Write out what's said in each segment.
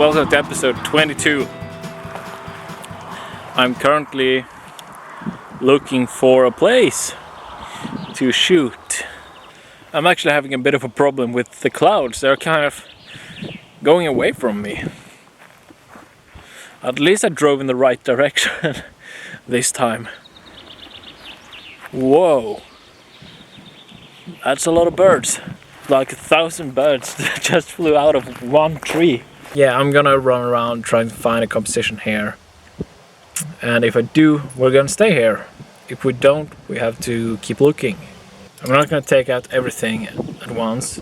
welcome to episode 22. I'm currently looking for a place to shoot. I'm actually having a bit of a problem with the clouds. They're kind of going away from me. At least I drove in the right direction this time. Whoa, that's a lot of birds. Like 1,000 birds that just flew out of one tree. Yeah, I'm gonna run around trying to find a composition here. And if I do, we're gonna stay here. If we don't, we have to keep looking. I'm not gonna take out everything at once.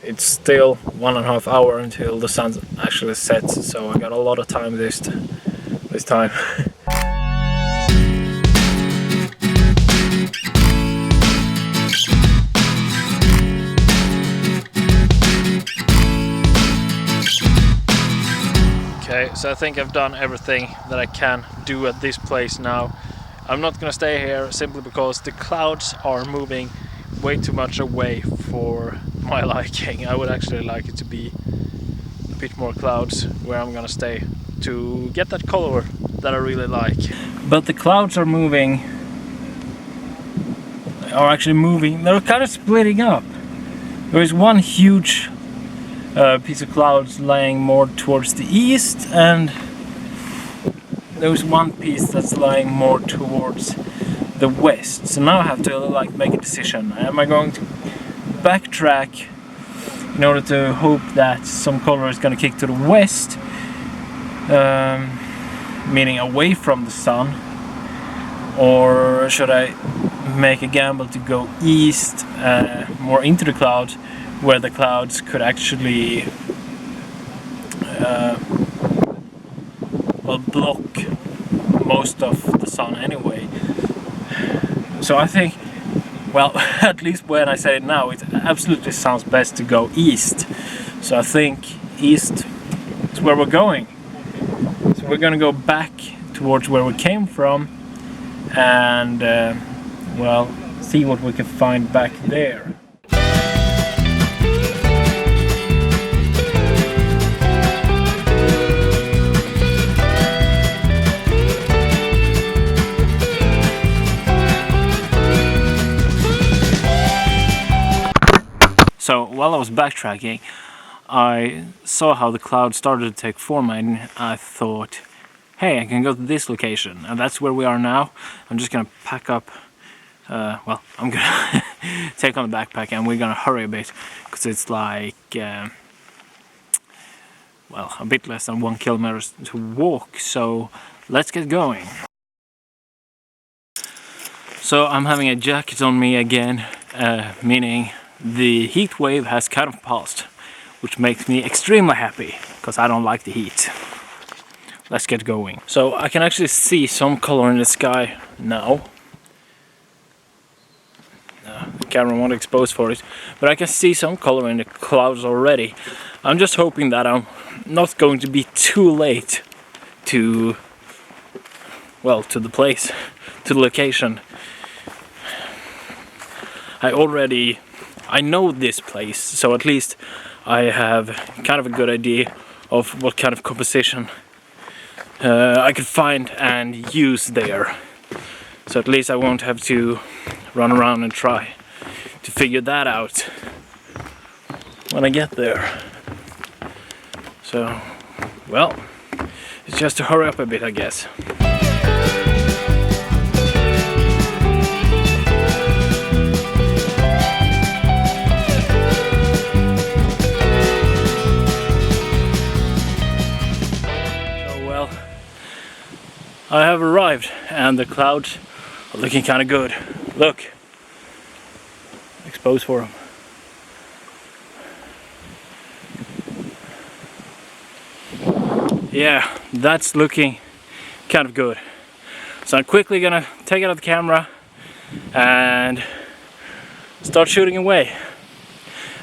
It's still 1.5 hours until the sun actually sets, so I got a lot of time this time. Okay, so I think I've done everything that I can do at this place now. I'm not gonna stay here simply because the clouds are moving way too much away for my liking. I would actually like it to be a bit more clouds where I'm gonna stay to get that color that I really like. But the clouds are moving, they're kind of splitting up. There is one huge piece of clouds lying more towards the east, and there's one piece that's lying more towards the west. So now I have to make a decision. Am I going to backtrack in order to hope that some color is going to kick to the west, meaning away from the sun, or should I make a gamble to go east, more into the clouds, where the clouds could actually block most of the sun anyway. So I think, well, at least when I say it now, it absolutely sounds best to go east. So I think east is where we're going. So we're gonna go back towards where we came from and well, see what we can find back there. So while I was backtracking, I saw how the cloud started to take form, and I thought, hey, I can go to this location, and that's where we are now. I'm just gonna pack up, well, I'm gonna take on the backpack, and we're gonna hurry a bit, because it's like, well, a bit less than 1 kilometer to walk, so let's get going. So I'm having a jacket on me again, meaning the heat wave has kind of passed, which makes me extremely happy, because I don't like the heat. Let's get going. So I can actually see some color in the sky now. The camera won't expose for it, but I can see some color in the clouds already. I'm just hoping that I'm not going to be too late to, well, to the place, to the location. I know this place, so at least I have kind of a good idea of what kind of composition I could find and use there. So at least I won't have to run around and try to figure that out when I get there. So, well, it's just to hurry up a bit, I guess. I have arrived, and the clouds are looking kind of good. Look, exposed for them. Yeah, that's looking kind of good. So I'm quickly gonna take out the camera and start shooting away.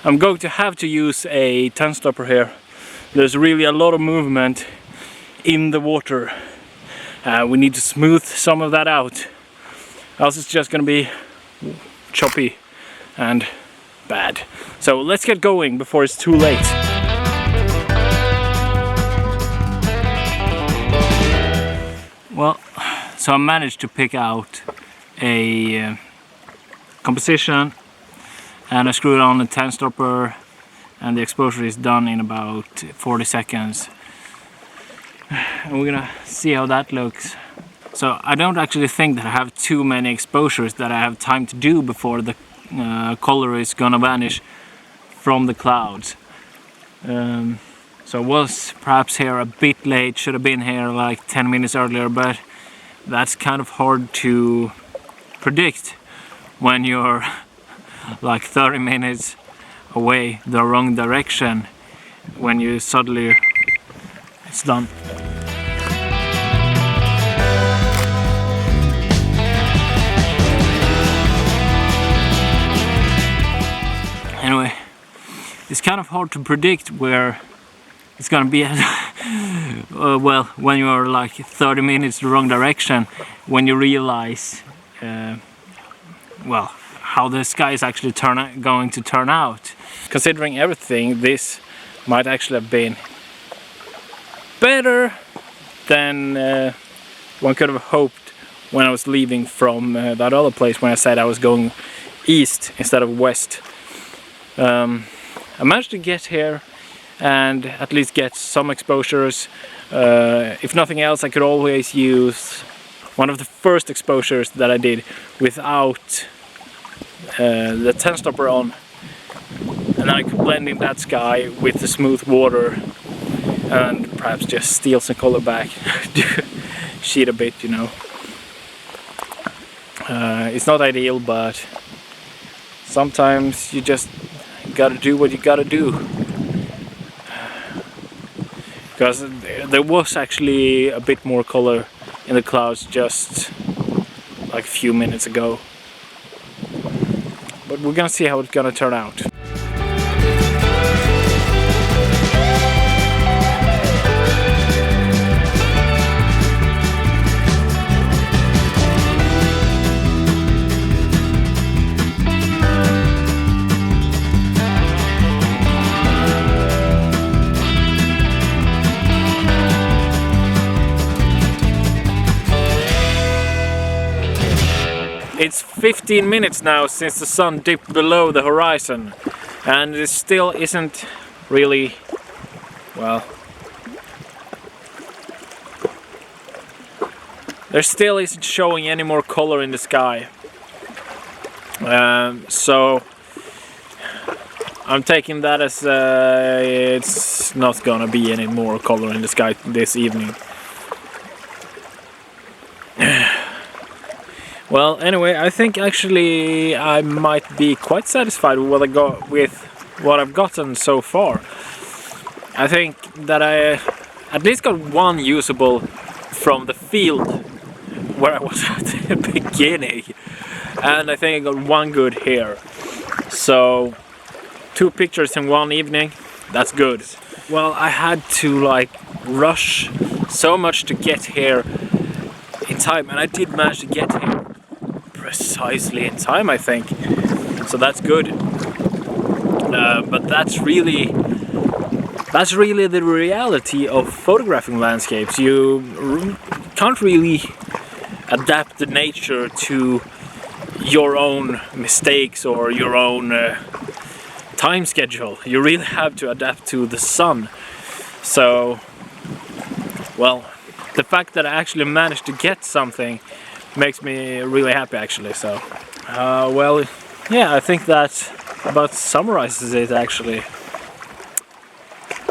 I'm going to have to use a 10 stopper here. There's really a lot of movement in the water. We need to smooth some of that out, else it's just gonna be choppy and bad. So let's get going before it's too late. So I managed to pick out a composition, and I screwed on the 10 stopper, and the exposure is done in about 40 seconds. And we're gonna see how that looks. So I don't actually think that I have too many exposures that I have time to do before the color is gonna vanish from the clouds. So I was perhaps here a bit late, should have been here like 10 minutes earlier, but that's kind of hard to predict when you're like 30 minutes away the wrong direction, when you suddenly it's done. Anyway, it's kind of hard to predict where it's gonna be at. Well, when you're like 30 minutes the wrong direction, when you realize well, how the sky is actually going to turn out. Considering everything, this might actually have been better than one could have hoped when I was leaving from that other place, when I said I was going east instead of west. I managed to get here and at least get some exposures. If nothing else, I could always use one of the first exposures that I did without the 10 stopper on, and I could blend in that sky with the smooth water and perhaps just steal some color back, cheat a bit, you know. It's not ideal, but sometimes you just gotta do what you gotta do. Because there was actually a bit more color in the clouds just like a few minutes ago. But we're gonna see how it's gonna turn out. It's 15 minutes now since the sun dipped below the horizon, and it still isn't really, well, there still isn't showing any more color in the sky. So I'm taking that as it's not gonna be any more color in the sky this evening. Well, anyway, I think actually I might be quite satisfied with what I've gotten so far. I think that I at least got one usable from the field where I was at the beginning, and I think I got one good here. So 2 pictures in one evening, that's good. Well, I had to like rush so much to get here in time, and I did manage to get here precisely in time, I think, so that's good. But that's really the reality of photographing landscapes. You can't really adapt the nature to your own mistakes or your own time schedule. You really have to adapt to the sun. So, well, the fact that I actually managed to get something makes me really happy, actually. So well, yeah, I think that about summarizes it, actually.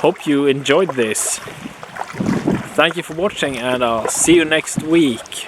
Hope you enjoyed this. Thank you for watching, and I'll see you next week.